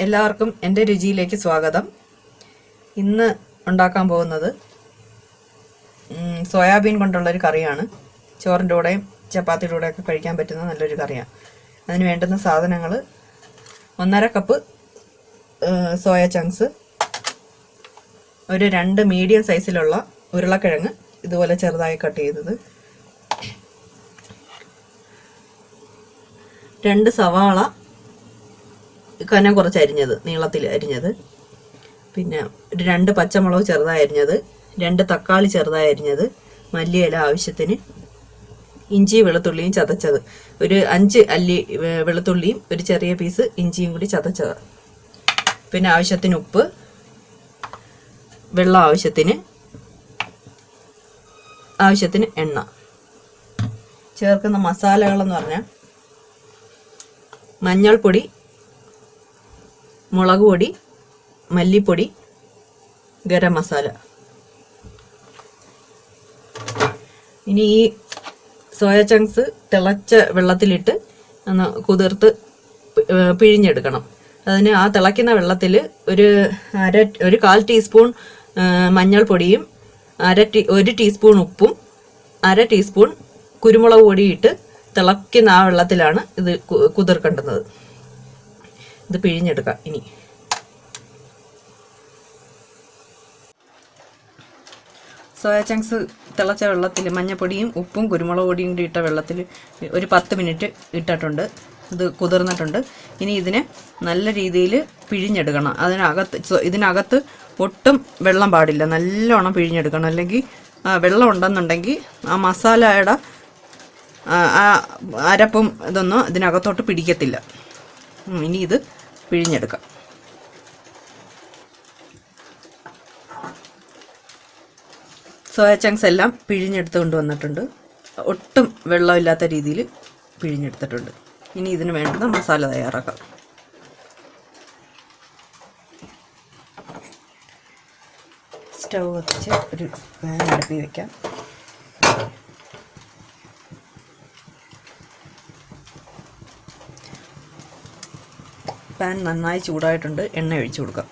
എല്ലാവർക്കും എൻ്റെ രുചിയിലേക്ക് സ്വാഗതം. ഇന്ന് ഉണ്ടാക്കാൻ പോകുന്നത് സോയാബീൻ കൊണ്ടുള്ളൊരു കറിയാണ്. ചോറിൻ്റെ കൂടെയും ചപ്പാത്തിയുടെ കൂടെയൊക്കെ കഴിക്കാൻ പറ്റുന്ന നല്ലൊരു കറിയാണ്. അതിന് വേണ്ടുന്ന സാധനങ്ങൾ 1.5 കപ്പ് സോയ ചങ്ക്സ്, ഒരു 2 മീഡിയം സൈസിലുള്ള ഉരുളക്കിഴങ്ങ് ഇതുപോലെ ചെറുതായി കട്ട് ചെയ്തത്, 2 സവാള കനം കുറച്ച് അരിഞ്ഞത്, നീളത്തിൽ അരിഞ്ഞത്, പിന്നെ ഒരു 2 പച്ചമുളക് ചെറുതായി അരിഞ്ഞത്, 2 തക്കാളി ചെറുതായി അരിഞ്ഞത്, മല്ലിയില ആവശ്യത്തിന്, ഇഞ്ചി വെളുത്തുള്ളിയും ചതച്ചത്, ഒരു 5 അല്ലി വെളുത്തുള്ളിയും ഒരു ചെറിയ പീസ് ഇഞ്ചിയും കൂടി ചതച്ചത്, പിന്നെ ആവശ്യത്തിന് ഉപ്പ്, വെള്ളം ആവശ്യത്തിന് എണ്ണ. ചേർക്കുന്ന മസാലകളെന്ന് പറഞ്ഞാൽ മഞ്ഞൾപ്പൊടി, മുളക് പൊടി, മല്ലിപ്പൊടി, ഗരം മസാല. ഇനി ഈ സോയ ചങ്ക്സ് തിളച്ച വെള്ളത്തിലിട്ട് ഒന്ന് കുതിർത്ത് പിഴിഞ്ഞെടുക്കണം. അതിന് ആ തിളയ്ക്കുന്ന വെള്ളത്തിൽ ഒരു 1/4 ടീസ്പൂൺ മഞ്ഞൾപ്പൊടിയും 1 ടീസ്പൂൺ ഉപ്പും 1/2 ടീസ്പൂൺ കുരുമുളക് പൊടിയും ഇട്ട് തിളയ്ക്കുന്ന ആ വെള്ളത്തിലാണ് ഇത് കുതിർക്കേണ്ടുന്നത്. ഇത് പിഴിഞ്ഞെടുക്കാം. ഇനി സോയ ചങ്ക്സ് തിളച്ച വെള്ളത്തിൽ മഞ്ഞപ്പൊടിയും ഉപ്പും കുരുമുളക് പൊടിയും കൂടി ഇട്ട വെള്ളത്തിൽ ഒരു 10 മിനിറ്റ് ഇട്ടിട്ടുണ്ട്. ഇത് കുതിർന്നിട്ടുണ്ട്. ഇനി ഇതിനെ നല്ല രീതിയിൽ പിഴിഞ്ഞെടുക്കണം. ഇതിനകത്ത് ഒട്ടും വെള്ളം പാടില്ല, നല്ലോണം പിഴിഞ്ഞെടുക്കണം. അല്ലെങ്കിൽ വെള്ളം ഉണ്ടെന്നുണ്ടെങ്കിൽ ആ മസാലയുടെ ആ അരപ്പും ഇതൊന്നും ഇതിനകത്തോട്ട് പിടിക്കത്തില്ല. ഇനി ഇത് പിഴിഞ്ഞെടുക്കാം. സോയ ചങ്ക്സ് എല്ലാം പിഴിഞ്ഞെടുത്ത് കൊണ്ടുവന്നിട്ടുണ്ട്. ഒട്ടും വെള്ളമില്ലാത്ത രീതിയിൽ പിഴിഞ്ഞെടുത്തിട്ടുണ്ട്. ഇനി ഇതിന് വേണ്ടുന്ന മസാല തയ്യാറാക്കാം. സ്റ്റൗ കത്തിച്ച് ഒരു പാൻ അടുപ്പിൽ വയ്ക്കാം. പാൻ നന്നായി ചൂടായിട്ടുണ്ട്. എണ്ണ ഒഴിച്ചു കൊടുക്കാം.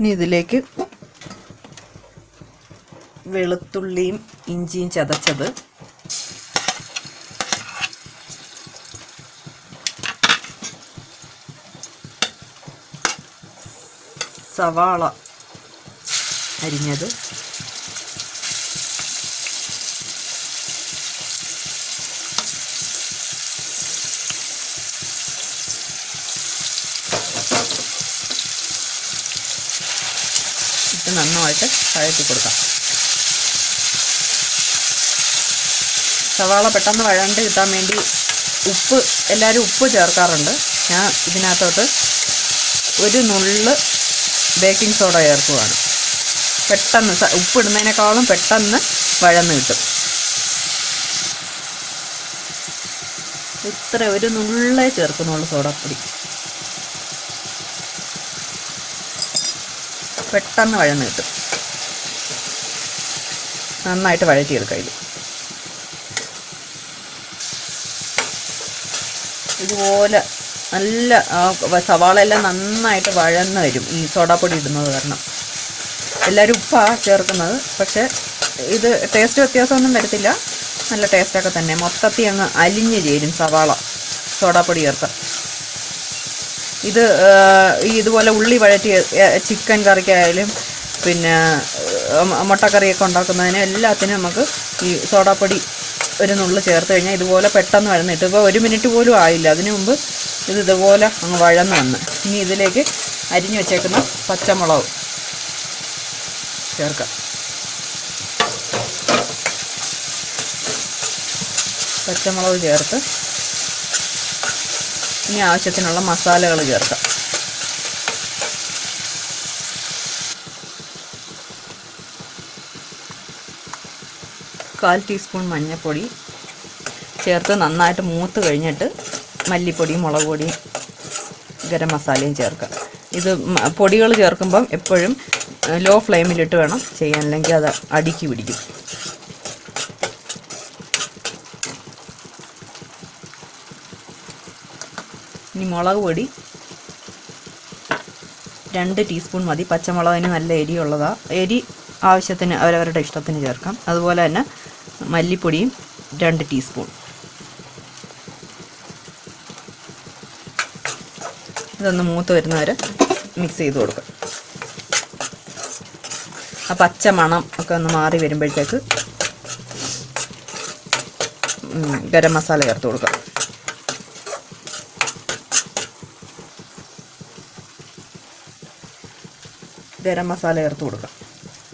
ഇനി ഇതിലേക്ക് വെളുത്തുള്ളിയും ഇഞ്ചിയും ചതച്ചത്, സവാള അരിഞ്ഞത്, ഇട്ട് നന്നായിട്ട് വഴറ്റി കൊടുക്കാം. സവാള പെട്ടെന്ന് വഴണ്ട് കിട്ടാൻ വേണ്ടി എല്ലാവരും ഉപ്പ് ചേർക്കാറുണ്ട്. ഞാൻ ഇതിനകത്തോട്ട് ഒരു നുള്ള് ബേക്കിംഗ് സോഡ ചേർക്കുകയാണ്. പെട്ടെന്ന് ഉപ്പിടുന്നതിനേക്കാളും പെട്ടെന്ന് വഴന്ന് കിട്ടും. ഇത്ര ഒരു നുള്ളേ ചേർക്കുന്നുള്ളൂ സോഡാപ്പൊടി. പെട്ടെന്ന് വഴന്ന് കിട്ടും. നന്നായിട്ട് വഴറ്റിയെടുക്കാം. ഇതുപോലെ നല്ല സവാള എല്ലാം നന്നായിട്ട് വഴന്ന് വരും ഈ സോഡാപ്പൊടി ഇടുന്നത് കാരണം. എല്ലാവരും ഉപ്പാണ് ചേർക്കുന്നത്, പക്ഷെ ഇത് ടേസ്റ്റ് വ്യത്യാസമൊന്നും വരത്തില്ല. നല്ല ടേസ്റ്റൊക്കെ തന്നെ. മൊത്തത്തിൽ അങ്ങ് അലിഞ്ഞ് ചേരും സവാള സോഡാപ്പൊടി ചേർക്കാം. ഇതുപോലെ ഉള്ളി വഴറ്റി ചിക്കൻ കറിക്കായാലും പിന്നെ മുട്ടക്കറിയൊക്കെ ഉണ്ടാക്കുന്നതിന് എല്ലാത്തിനും നമുക്ക് ഈ സോഡാപ്പൊടി ഒരു നുള്ള് ചേർത്ത് കഴിഞ്ഞാൽ ഇതുപോലെ പെട്ടെന്ന് വഴന്നിട്ട്. ഇപ്പോൾ 1 മിനിറ്റ് പോലും ആയില്ല, അതിനു മുമ്പ് ഇതുപോലെ അങ്ങ് വഴന്ന് വന്ന്. ഇനി ഇതിലേക്ക് അരിഞ്ഞു വെച്ചേക്കുന്ന പച്ചമുളക് ചേർക്കാം. പച്ചമുളക് ചേർത്ത് ഇനി ആവശ്യത്തിനുള്ള മസാലകൾ ചേർക്കാം. കാൽ ടീസ്പൂൺ മഞ്ഞൾപ്പൊടി ചേർത്ത് നന്നായിട്ട് മൂത്ത് കഴിഞ്ഞിട്ട് മല്ലിപ്പൊടിയും മുളക് പൊടിയും ഗരം മസാലയും ചേർക്കാം. ഇത് പൊടികൾ ചേർക്കുമ്പം എപ്പോഴും ലോ ഫ്ലെയിമിലിട്ട് വേണം ചെയ്യാൻ, അല്ലെങ്കിൽ അത് അടിക്ക് പിടിക്കും. ഇനി മുളക് പൊടി 2 ടീസ്പൂൺ മതി. പച്ചമുളകിന് നല്ല എരിയുള്ളതാണ്. എരി ആവശ്യത്തിന് അവരവരുടെ ഇഷ്ടത്തിന് ചേർക്കാം. അതുപോലെ തന്നെ മല്ലിപ്പൊടിയും 2 ടീസ്പൂൺ. ഇതൊന്ന് മൂത്ത് വരുന്നവരെ മിക്സ് ചെയ്ത് കൊടുക്കാം. ആ പച്ച മണം ഒക്കെ ഒന്ന് മാറി വരുമ്പോഴത്തേക്ക് ഗരം മസാല ചേർത്ത് കൊടുക്കാം. ഗരം മസാല ചേർത്ത് കൊടുക്കാം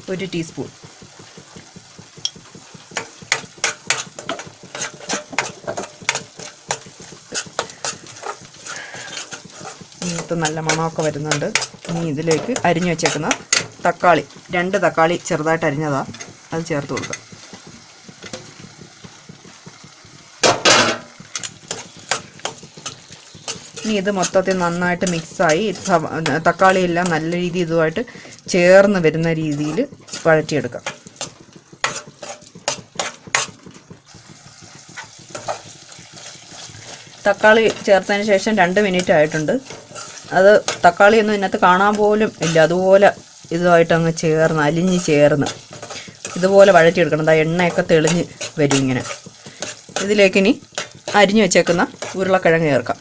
1 ടീസ്പൂൺ. ഇന്നത്തെ നല്ല മണമൊക്കെ വരുന്നുണ്ട്. ഇനി ഇതിലേക്ക് അരിഞ്ഞു വെച്ചേക്കുന്ന തക്കാളി, 2 തക്കാളി ചെറുതായിട്ട് അരിഞ്ഞതാണ്, അത് ചേർത്ത് കൊടുക്കാം. ഇനി ഇത് മൊത്തത്തിൽ നന്നായിട്ട് മിക്സായി തക്കാളിയെല്ലാം നല്ല രീതിയിൽ ഇതുമായിട്ട് ചേർന്ന് വരുന്ന രീതിയിൽ വഴറ്റിയെടുക്കാം. തക്കാളി ചേർത്തതിന് ശേഷം 2 മിനിറ്റ് ആയിട്ടുണ്ട്. അത് തക്കാളിയൊന്നും ഇതിനകത്ത് കാണാൻ പോലും ഇല്ല, അതുപോലെ ഇതുമായിട്ട് അങ്ങ് ചേർന്ന് അലിഞ്ഞ് ചേർന്ന് ഇതുപോലെ വഴറ്റിയെടുക്കണം. എണ്ണയൊക്കെ തെളിഞ്ഞ് വരും ഇങ്ങനെ. ഇതിലേക്കിനി അരിഞ്ഞു വെച്ചേക്കുന്ന ഉരുളക്കിഴങ്ങ് ചേർക്കാം.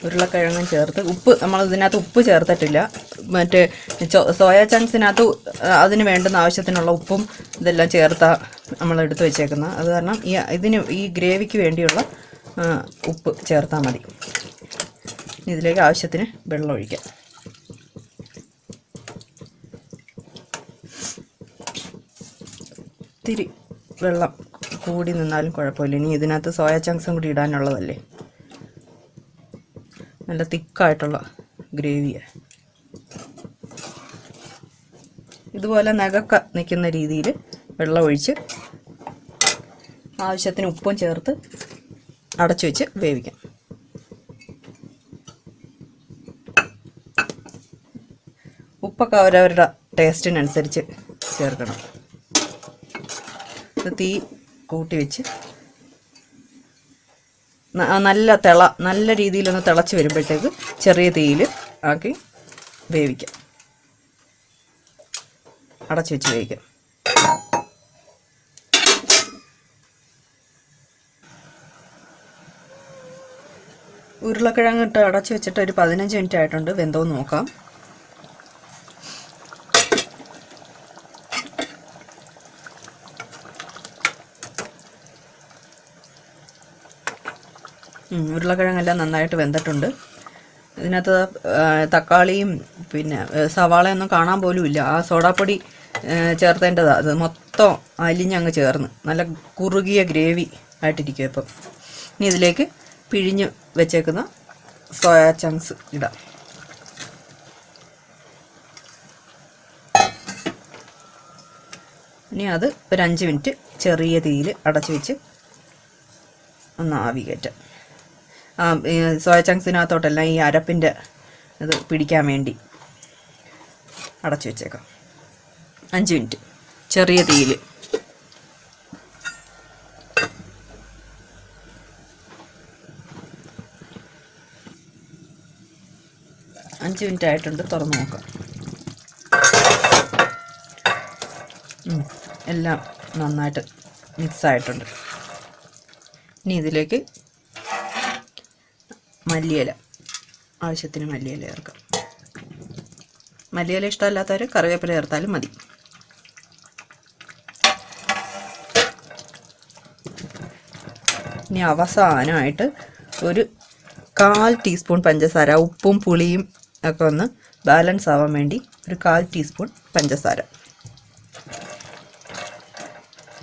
ഉരുളക്കിഴങ്ങും ചേർത്ത് നമ്മൾ ഇതിനകത്ത് ഉപ്പ് ചേർത്തിട്ടില്ല. മറ്റേ സോയ ചങ്ക്സിനകത്ത് അതിന് വേണ്ടുന്ന ആവശ്യത്തിനുള്ള ഉപ്പും ഇതെല്ലാം ചേർത്താണ് നമ്മൾ എടുത്ത് വെച്ചേക്കുന്നത്. അത് കാരണം ഈ ഗ്രേവിക്ക് വേണ്ടിയുള്ള ഉപ്പ് ചേർത്താൽ മതി. ഇതിലേക്ക് ആവശ്യത്തിന് വെള്ളം ഒഴിക്കാം. ഇത്തിരി വെള്ളം കൂടി നിന്നാലും കുഴപ്പമില്ല. ഇനി ഇതിനകത്ത് സോയ ചങ്ക്സും കൂടി ഇടാനുള്ളതല്ലേ. നല്ല തിക്കായിട്ടുള്ള ഗ്രേവിയാണ്. ഇതുപോലെ നഖക്ക നിൽക്കുന്ന രീതിയിൽ വെള്ളം ഒഴിച്ച് ആവശ്യത്തിന് ഉപ്പും ചേർത്ത് അടച്ചു വെച്ച് വേവിക്കാം. ഉപ്പൊക്കെ അവരവരുടെ ടേസ്റ്റിനനുസരിച്ച് ചേർക്കണം. ഇത് തീ കൂട്ടി വെച്ച് നല്ല രീതിയിലൊന്ന് തിളച്ച് വരുമ്പോഴത്തേക്ക് ചെറിയ തീയിൽ ആക്കി വേവിക്കാം. അടച്ചു വെച്ച് വേവിക്കാം. ഉരുളക്കിഴങ്ങ് ഇട്ട് അടച്ചു വെച്ചിട്ട് ഒരു 15 മിനിറ്റ് ആയിട്ടുണ്ട്. വെന്തോന്ന് നോക്കാം. ഉരുളക്കിഴങ്ങെല്ലാം നന്നായിട്ട് വെന്തിട്ടുണ്ട്. ഇതിനകത്ത് തക്കാളിയും പിന്നെ സവാളയൊന്നും കാണാൻ പോലും ഇല്ല. ആ സോഡാപ്പൊടി ചേർത്തേണ്ടതാണ്. അത് മൊത്തം അലിഞ്ഞങ്ങ് ചേർന്ന് നല്ല കുറുകിയ ഗ്രേവി ആയിട്ടിരിക്കും. ഇപ്പം ഇനി ഇതിലേക്ക് പിഴിഞ്ഞ് വെച്ചേക്കുന്ന സോയ ചങ്ക്സ് ഇടാം. ഇനി അത് ഒരു 5 മിനിറ്റ് ചെറിയ തീയിൽ അടച്ചു വെച്ച് ഒന്ന് ആവി കയറ്റാം. സോയ ചങ്ക്സിനകത്തോട്ടെല്ലാം ഈ അരപ്പിൻ്റെ ഇത് പിടിക്കാൻ വേണ്ടി അടച്ചു വെച്ചേക്കാം. 5 മിനിറ്റ് ചെറിയ തീയിൽ. അഞ്ച് മിനിറ്റ് ആയിട്ടുണ്ട്. തുറന്ന് നോക്കാം. എല്ലാം നന്നായിട്ട് മിക്സായിട്ടുണ്ട്. ഇനി ഇതിലേക്ക് മല്ലിയില, ആവശ്യത്തിന് മല്ലിയില ചേർക്കാം. മല്ലിയില ഇഷ്ടമല്ലാത്തവർ കറിവേപ്പില ചേർത്താലും മതി. ഇനി അവസാനമായിട്ട് ഒരു 1/4 ടീസ്പൂൺ പഞ്ചസാര, ഉപ്പും പുളിയും ഒക്കെ ഒന്ന് ബാലൻസ് ആവാൻ വേണ്ടി ഒരു 1/4 ടീസ്പൂൺ പഞ്ചസാര.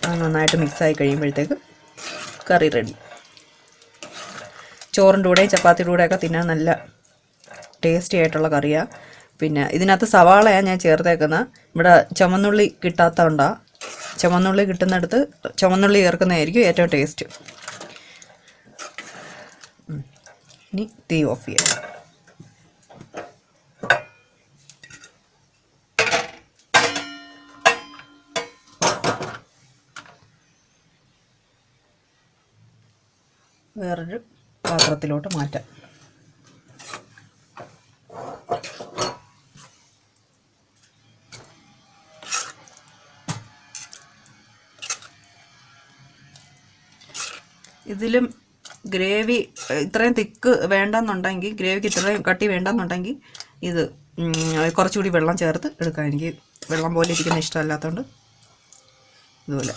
അത് നന്നായിട്ട് മിക്സായി കഴിയുമ്പോഴത്തേക്ക് കറി റെഡി. ചോറിൻ്റെ കൂടെയും ചപ്പാത്തിയുടെ കൂടെയൊക്കെ തിന്നാൻ നല്ല ടേസ്റ്റി ആയിട്ടുള്ള കറിയാണ്. പിന്നെ ഇതിനകത്ത് സവാളയാണ് ഞാൻ ചേർത്തേക്കുന്നത്. ഇവിടെ ചുവന്നുള്ളി കിട്ടാത്തതുകൊണ്ടാണ്. ചുവന്നുള്ളി കിട്ടുന്നിടത്ത് ചുവന്നുള്ളി ചേർക്കുന്നതായിരിക്കും ഏറ്റവും ടേസ്റ്റ്. ഇനി തീ ഓഫ് ചെയ്യാം. വേറൊരു പാത്രത്തിലോട്ട് മാറ്റാം. ഇതിലും ഗ്രേവി ഇത്രയും തിക്ക് വേണ്ടെന്നുണ്ടെങ്കിൽ, ഗ്രേവിക്ക് ഇത്രയും കട്ടി വേണ്ടെന്നുണ്ടെങ്കിൽ ഇത് കുറച്ചുകൂടി വെള്ളം ചേർത്ത് എടുക്കാം. എനിക്ക് വെള്ളം പോലെ ഇരിക്കുന്ന ഇഷ്ടമല്ലാത്തതുകൊണ്ട് ഇതുപോലെ.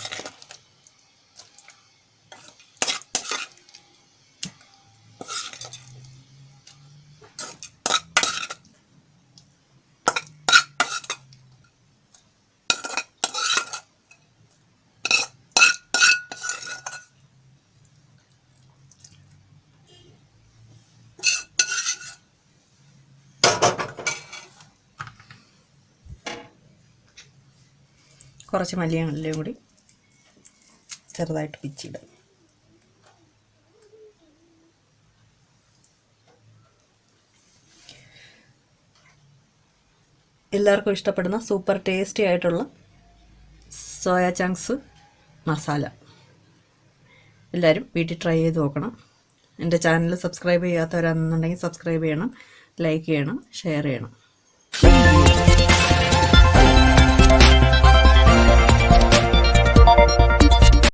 കുറച്ച് മല്ലിയിലയും കൂടി ചെറുതായിട്ട് പിച്ചിടും. എല്ലാവർക്കും ഇഷ്ടപ്പെടുന്ന സൂപ്പർ ടേസ്റ്റി ആയിട്ടുള്ള സോയ ചങ്ക്സ് മസാല എല്ലാവരും വീട്ടിൽ ട്രൈ ചെയ്ത് നോക്കണം. എൻ്റെ ചാനൽ സബ്സ്ക്രൈബ് ചെയ്യാത്തവരാണെന്നുണ്ടെങ്കിൽ സബ്സ്ക്രൈബ് ചെയ്യണം, ലൈക്ക് ചെയ്യണം, ഷെയർ ചെയ്യണം.